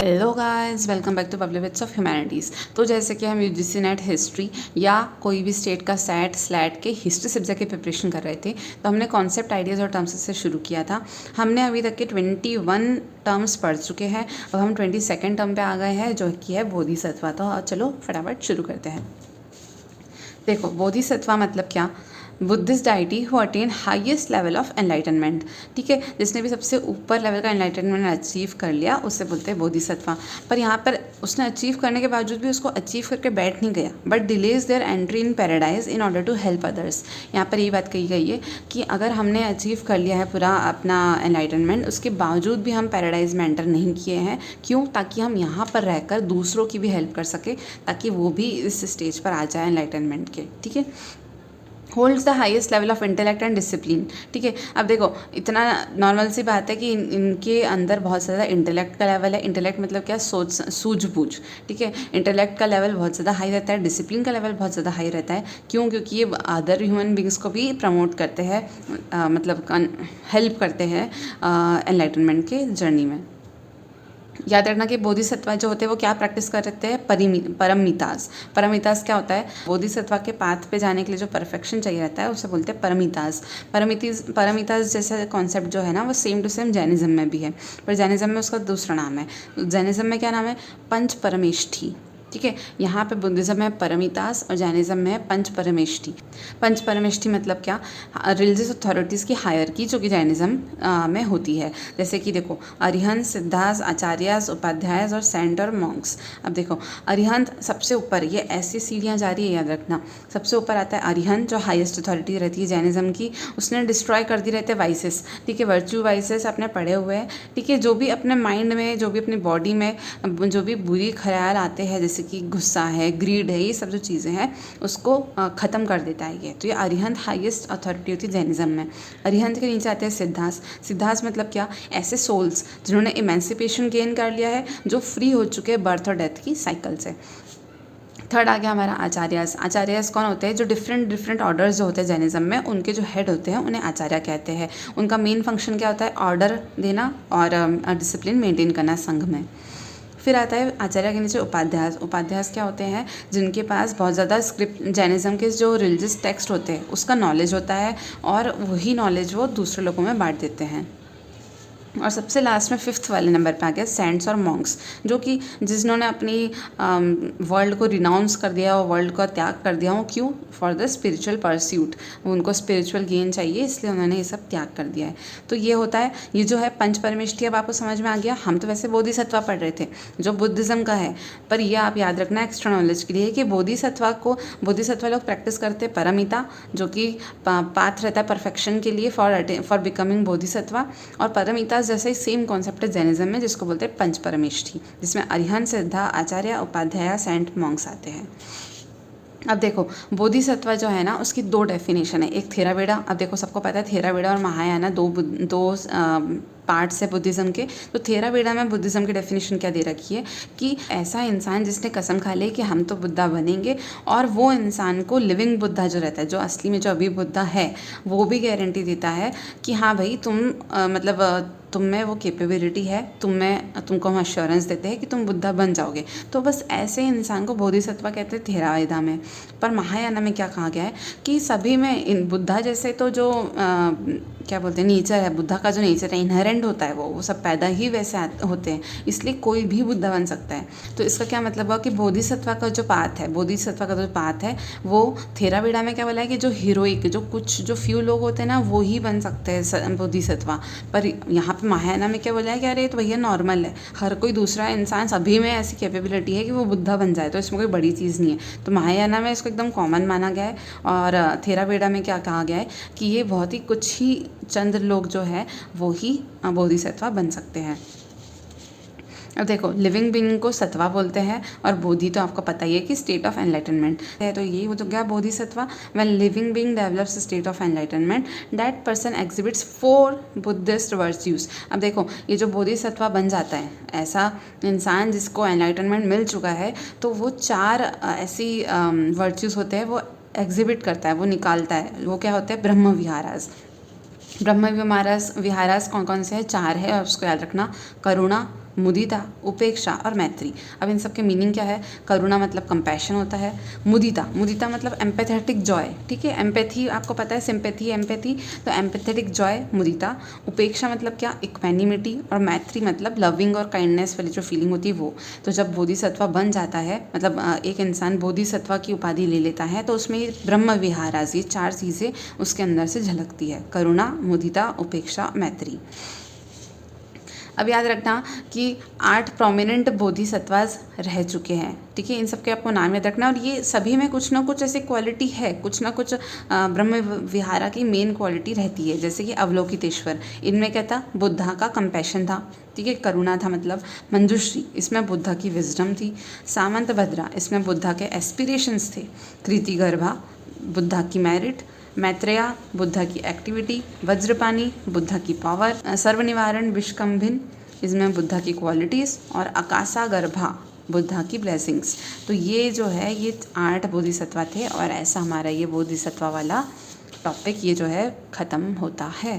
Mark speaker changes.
Speaker 1: Hello guys, welcome back to public wits of humanities. तो जैसे कि हम यूजीसी नेट हिस्ट्री या कोई भी स्टेट का सेट स्लैट के हिस्ट्री सब्जेक्ट की प्रिपरेशन कर रहे थे, तो हमने कॉन्सेप्ट आइडियाज़ और टर्म्स से शुरू किया था। हमने अभी तक के 21 टर्म्स पढ़ चुके हैं। अब हम 22nd टर्म पे आ गए हैं, जो कि है बोधिसत्व। तो चलो फटाफट शुरू करते हैं। देखो, बोधिसत्व मतलब क्या? Buddhist deity who attain highest level of enlightenment. ठीक है, जिसने भी सबसे ऊपर लेवल का एनलाइटनमेंट अचीव कर लिया उसे बोलते हैं बोधिसत्व। पर यहाँ पर उसने अचीव करने के बावजूद भी उसको अचीव करके बैठ नहीं गया, but delays their entry in paradise in order to help others. यहाँ पर यही बात कही गई है कि अगर हमने अचीव कर लिया है पूरा अपना एनलाइटनमेंट, उसके बावजूद भी हम पैराडाइज में एंटर नहीं किए हैं। क्यों? ताकि हम यहाँ पर रहकर दूसरों की भी हेल्प कर सके, ताकि वो भी इस स्टेज पर आ जाए एनलाइटनमेंट के। ठीक है, holds the highest level of intellect and discipline. ठीक है, अब देखो, इतना नॉर्मल सी बात है कि इनके अंदर बहुत ज़्यादा इंटेलेक्ट का लेवल है। इंटेलेक्ट मतलब क्या? सोच, सूझबूझ। ठीक है, इंटेलेक्ट का लेवल बहुत ज़्यादा हाई रहता है, डिसिप्लिन का लेवल बहुत ज़्यादा हाई रहता है। क्यों? क्योंकि ये अदर ह्यूमन बींग्स को भी प्रमोट करते हैं, मतलब हेल्प करते हैं एनलाइटनमेंट के जर्नी में। याद रखना कि बोधिसत्व जो होते हैं वो क्या प्रैक्टिस कर रहे हैं? परमितास। परमितास क्या होता है? बोधिसत्व के पाथ पे जाने के लिए जो परफेक्शन चाहिए रहता है उसे बोलते हैं परमितास। परमितास जैसा कॉन्सेप्ट जो है ना, वो सेम टू सेम जैनिज्म में भी है, पर जैनिज्म में उसका दूसरा नाम है। जैनिज्म में क्या नाम है? पंच परमेष्ठी। ठीक है, यहाँ पे बुद्धिज्म में परमितास और जैनिज्म में है पंच परमेष्ठी। पंच परमेष्ठी मतलब क्या? रिलीजियस अथॉरिटीज़ की हायरकी जो कि जैनिज्म में होती है। जैसे कि देखो, अरिहंत, सिद्धास, आचार्यास, उपाध्यायस और सेंट और मॉन्क्स। अब देखो, अरिहंत सबसे ऊपर, ये ऐसी सीढ़ियाँ जा रही है, याद रखना। सबसे ऊपर आता है अरिहंत, जो हाईएस्ट अथॉरिटी रहती है जैनिज्म की। उसने डिस्ट्रॉय कर दी रहते वाइसेस। ठीक है, वर्च्यू वाइसेस अपने पढ़े हुए हैं। ठीक है, जो भी अपने माइंड में, जो भी अपनी बॉडी में जो भी बुरी ख्याल आते हैं, जैसे कि गुस्सा है, ग्रीड है, ये सब जो चीज़ें हैं उसको ख़त्म कर देता है ये। तो ये अरिहंत हाईएस्ट अथॉरिटी होती है जैनिज्म में। अरिहंत के नीचे आते हैं सिद्धास। सिद्धास मतलब क्या? ऐसे सोल्स जिन्होंने इमेंसिपेशन गेन कर लिया है, जो फ्री हो चुके हैं बर्थ और डेथ की साइकिल से। थर्ड आ गया हमारा आचार्यास। आचार्यास कौन होते हैं? जो डिफरेंट ऑर्डर्स जो होते हैं जैनिज्म में, उनके जो हेड होते हैं उन्हें आचार्य कहते हैं। उनका मेन फंक्शन क्या होता है? ऑर्डर देना और डिसिप्लिन मेंटेन करना संघ में। फिर आता है आचार्य के नीचे उपाध्यास। उपाध्यास क्या होते हैं? जिनके पास बहुत ज़्यादा स्क्रिप्ट, जैनिज्म के जो रिलीजियस टेक्स्ट होते हैं उसका नॉलेज होता है, और वही नॉलेज वो दूसरे लोगों में बांट देते हैं। और सबसे लास्ट में 5th वाले नंबर पे आ गया सेंट्स और मॉन्क्स, जो कि जिन्होंने अपनी वर्ल्ड को रिनाउंस कर दिया और वर्ल्ड का त्याग कर दिया हो। क्यों? For the spiritual pursuit. उनको स्पिरिचुअल गेन चाहिए, इसलिए उन्होंने ये सब त्याग कर दिया है। तो ये होता है, ये जो है पंच परमेष्ठी। अब आपको समझ में आ गया। हम तो वैसे बोधिसत्व पढ़ रहे थे जो बुद्धिज़्म का है, पर यह आप याद रखना एक्स्ट्रा नॉलेज के लिए कि बोधिसत्व लोग प्रैक्टिस करते हैं परमिता, जो कि पाथ रहता है परफेक्शन के लिए फॉर बिकमिंग बोधिसत्व। और परमिता जैसे ही सेम कॉन्सेप्ट है जैनिज्म में, जिसको बोलते हैं पंच परमेष्ठी, जिसमें अरिहंत, सिद्धा, आचार्य, उपाध्याय, सेंट, मॉन्क्स आते हैं। अब देखो, बोधिसत्व जो है ना, उसकी दो डेफिनेशन है। एक थेरावेदा। अब देखो, सबको पता है थेरावेदा और महायाना दो पार्ट्स है बुद्धिज़्म के। तो थेरावेदा में बुद्धिज़्म की डेफिनेशन क्या दे रखी है कि ऐसा इंसान जिसने कसम खा ली कि हम तो बुद्धा बनेंगे, और वो इंसान को लिविंग बुद्धा जो रहता है, जो असली में जो अभी बुद्धा है, वो भी गारंटी देता है कि हाँ भाई, तुम में वो कैपेबिलिटी है, तुमको हम अश्योरेंस देते हैं कि तुम बुद्धा बन जाओगे। तो बस ऐसे इंसान को बोधिसत्व कहते हैं थेरावेदा में। पर महायाना में क्या कहा गया है कि सभी में इन बुद्धा जैसे तो जो क्या बोलते हैं, नेचर है, बुद्धा का जो नेचर है, इनहेरेंट होता है, वो सब पैदा ही वैसे होते हैं, इसलिए कोई भी बुद्धा बन सकता है। तो इसका क्या मतलब हुआ कि बोधिसत्व का जो पाथ है वो थेरावेदा में क्या बोला है कि जो हीरोइक, जो फ्यू लोग होते हैं ना, वो ही बन सकते हैं बोधिसत्व। पर यहाँ पे महायाना में क्या बोला है कि अरे तो भैया नॉर्मल है, हर कोई दूसरा इंसान, सभी में ऐसी कैपेबिलिटी है कि वो बुद्धा बन जाए, तो इसमें कोई बड़ी चीज़ नहीं है। तो महायाना में इसको एकदम कॉमन माना गया है। और थेरावेदा में क्या कहा गया है कि ये बहुत ही कुछ ही चंद लोग जो है वो ही बोधिसत्व बन सकते हैं। अब देखो, लिविंग बीइंग को सत्वा बोलते हैं, और बोधि तो आपको पता ही है कि स्टेट ऑफ एनलाइटनमेंट है। तो ये हो तो क्या Bodhisattva? When living being develops state of enlightenment, that person exhibits 4 Buddhist virtues. अब देखो, ये जो बोधिसत्व बन जाता है, ऐसा इंसान जिसको एनलाइटनमेंट मिल चुका है, तो वो 4 ऐसी वर्च्यूज होते हैं वो एग्जिबिट करता है, वो निकालता है। वो क्या होते हैं? ब्रह्म विहारास। ब्रह्म विहारास कौन कौन से हैं? 4 है, और उसको याद रखना। करुणा, मुदिता, उपेक्षा और मैत्री। अब इन सब के मीनिंग क्या है? करुणा मतलब कंपैशन होता है, मुदिता मतलब एम्पैथेटिक जॉय, ठीक है, एम्पैथी आपको पता है, सिंपैथी एम्पैथी, तो एम्पैथेटिक जॉय मुदिता। उपेक्षा मतलब क्या? इक्वैनिमिटी, और मैत्री मतलब लविंग और काइंडनेस वाली जो फीलिंग होती है वो। तो जब बोधिसत्व बन जाता है, मतलब एक इंसान बोधिसत्व की उपाधि ले लेता है, तो उसमें ब्रह्म विहारास, ये 4 चीज़ें उसके अंदर से झलकती है, करुणा, मुदिता, उपेक्षा, मैत्री। अब याद रखना कि 8 प्रोमिनेंट बोधिसत्वास रह चुके हैं, ठीक है, इन सब के आपको नाम याद रखना, और ये सभी में कुछ ना कुछ ऐसी क्वालिटी है, कुछ ना कुछ ब्रह्म विहारा की मेन क्वालिटी रहती है। जैसे कि अवलोकितेश्वर, इनमें क्या था? बुद्धा का कंपैशन था, ठीक है, करुणा था, मतलब मंजुश्री, इसमें बुद्धा की विजडम थी। सामंत भद्रा, इसमें बुद्धा के एस्पिरेशंस थे। कृतिगर्भा, बुद्धा की मेरिट। मैत्रेया, बुद्धा की एक्टिविटी। वज्रपानी, बुद्धा की पावर। सर्वनिवारण विष्कंभिन, इसमें बुद्धा की क्वालिटीज़। और अकासागर्भा, बुद्धा की ब्लेसिंग्स। तो ये जो है ये 8 बोधिसत्व थे, और ऐसा हमारा ये बोधिसत्व वाला टॉपिक ये जो है ख़त्म होता है।